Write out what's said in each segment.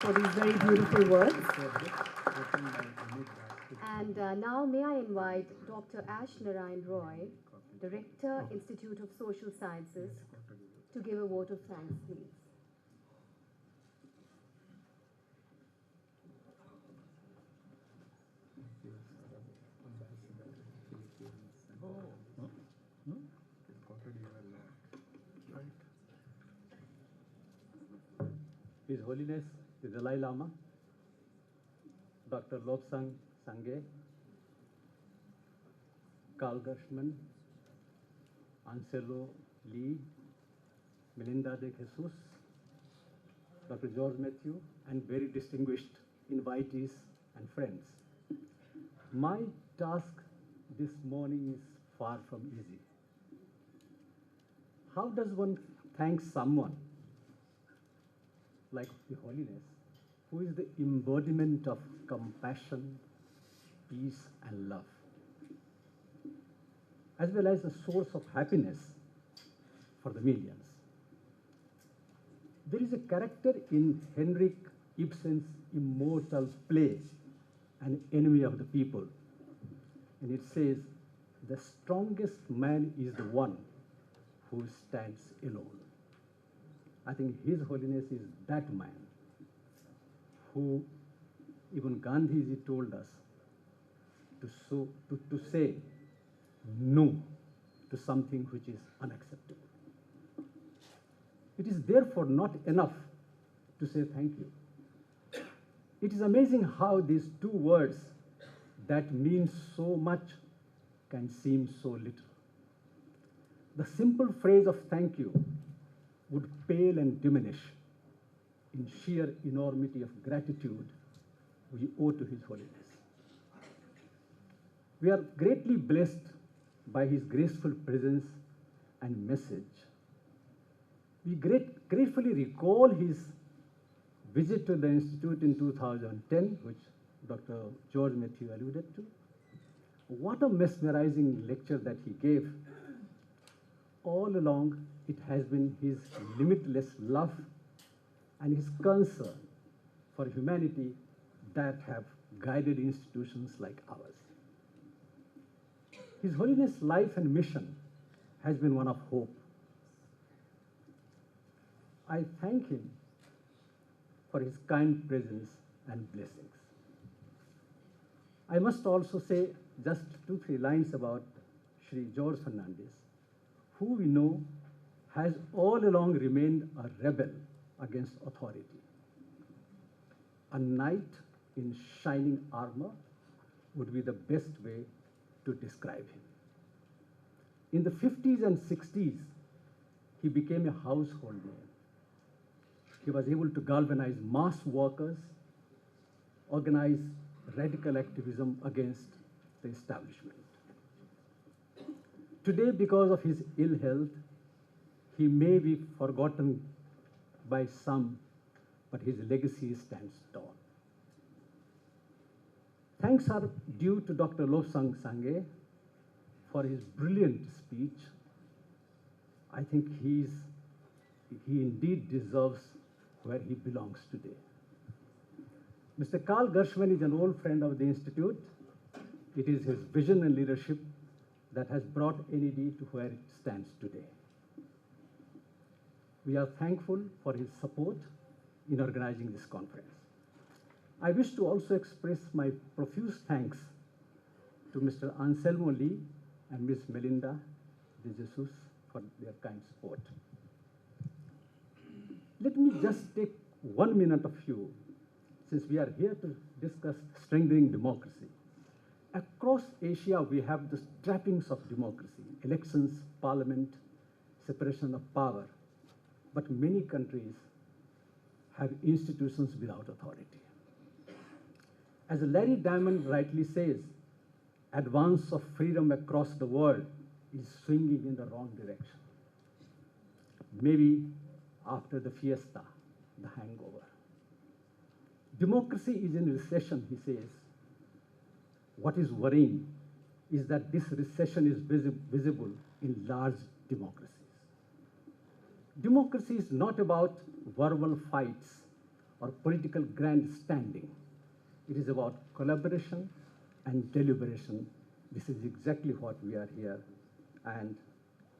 For these very beautiful words. And now may I invite Dr. Ash Narain Roy, Director, Institute of Social Sciences, to give a vote of thanks, please. His Holiness the Dalai Lama, Dr. Lobsang Sangye, Carl Gershman, Anselmo Lee, Melinda de Jesus, Dr. George Matthew, and very distinguished invitees and friends. My task this morning is far from easy. How does one thank someone like the Holiness, who is the embodiment of compassion, peace, and love, as well as a source of happiness for the millions? There is a character in Henrik Ibsen's immortal play, An Enemy of the People, and it says, "The strongest man is the one who stands alone." I think His Holiness is that man who, even Gandhiji told us to say no to something which is unacceptable. It is therefore not enough to say thank you. It is amazing how these two words that mean so much can seem so little. The simple phrase of thank you would pale and diminish in sheer enormity of gratitude we owe to His Holiness. We are greatly blessed by His graceful presence and message. We gratefully recall His visit to the Institute in 2010, which Dr. George Matthew alluded to. What a mesmerizing lecture that he gave. All along, it has been his limitless love and his concern for humanity that have guided institutions like ours. His Holiness' life and mission has been one of hope. I thank him for his kind presence and blessings. I must also say just 2-3 lines about Shri George Fernandes, who we know has all along remained a rebel against authority. A knight in shining armor would be the best way to describe him. In the 50s and 60s, he became a household name. He was able to galvanize mass workers, organize radical activism against the establishment. Today, because of his ill health, he may be forgotten by some, but his legacy stands tall. Thanks are due to Dr. Lobsang Sangye for his brilliant speech. I think he indeed deserves where he belongs today. Mr. Carl Gershman is an old friend of the Institute. It is his vision and leadership that has brought NED to where it stands today. We are thankful for his support in organizing this conference. I wish to also express my profuse thanks to Mr. Anselmo Lee and Ms. Melinda de Jesus for their kind support. Let me just take 1 minute of you, since we are here to discuss strengthening democracy. Across Asia, we have the trappings of democracy: elections, parliament, separation of power. But many countries have institutions without authority. As Larry Diamond rightly says, advance of freedom across the world is swinging in the wrong direction. Maybe after the fiesta, the hangover. Democracy is in recession, he says. What is worrying is that this recession is visible in large democracies. Democracy is not about verbal fights or political grandstanding. It is about collaboration and deliberation. This is exactly what we are here. And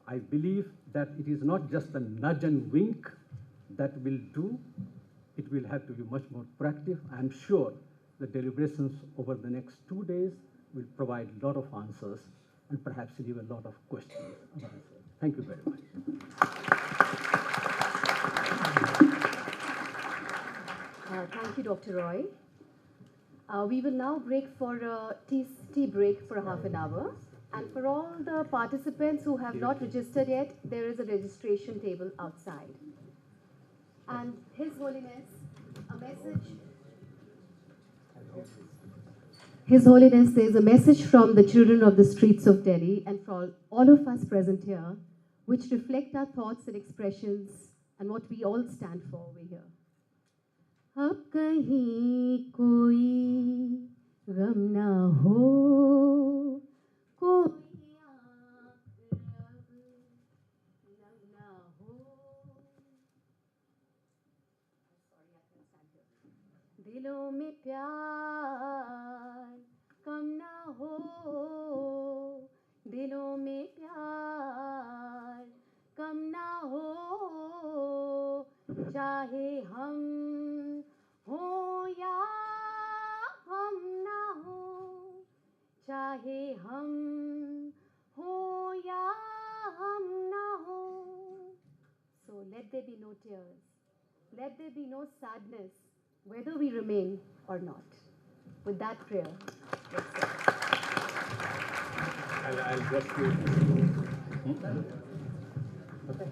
I believe that it is not just a nudge and wink that will do. It will have to be much more proactive. I am sure the deliberations over the next 2 days will provide a lot of answers and perhaps leave a lot of questions unanswered. Thank you very much. Thank you, Dr. Roy. We will now break for a tea break for half an hour. And for all the participants who have not registered yet, there is a registration table outside. And His Holiness, a message. His Holiness says a message from the children of the streets of Delhi and for all of us present here, which reflect our thoughts and expressions and what we all stand for over here. अब कहीं कोई गम ना हो, कोई आँख नम ना हो. दिलों में प्यार कम ना हो, दिलों में प्यार कम ना हो, चाहे हम हो या हम ना हो, चाहे हम हो या हम ना हो. So let there be no tears, let there be no sadness, whether we remain or not. With that prayer, let's say. I'll just do it. Okay.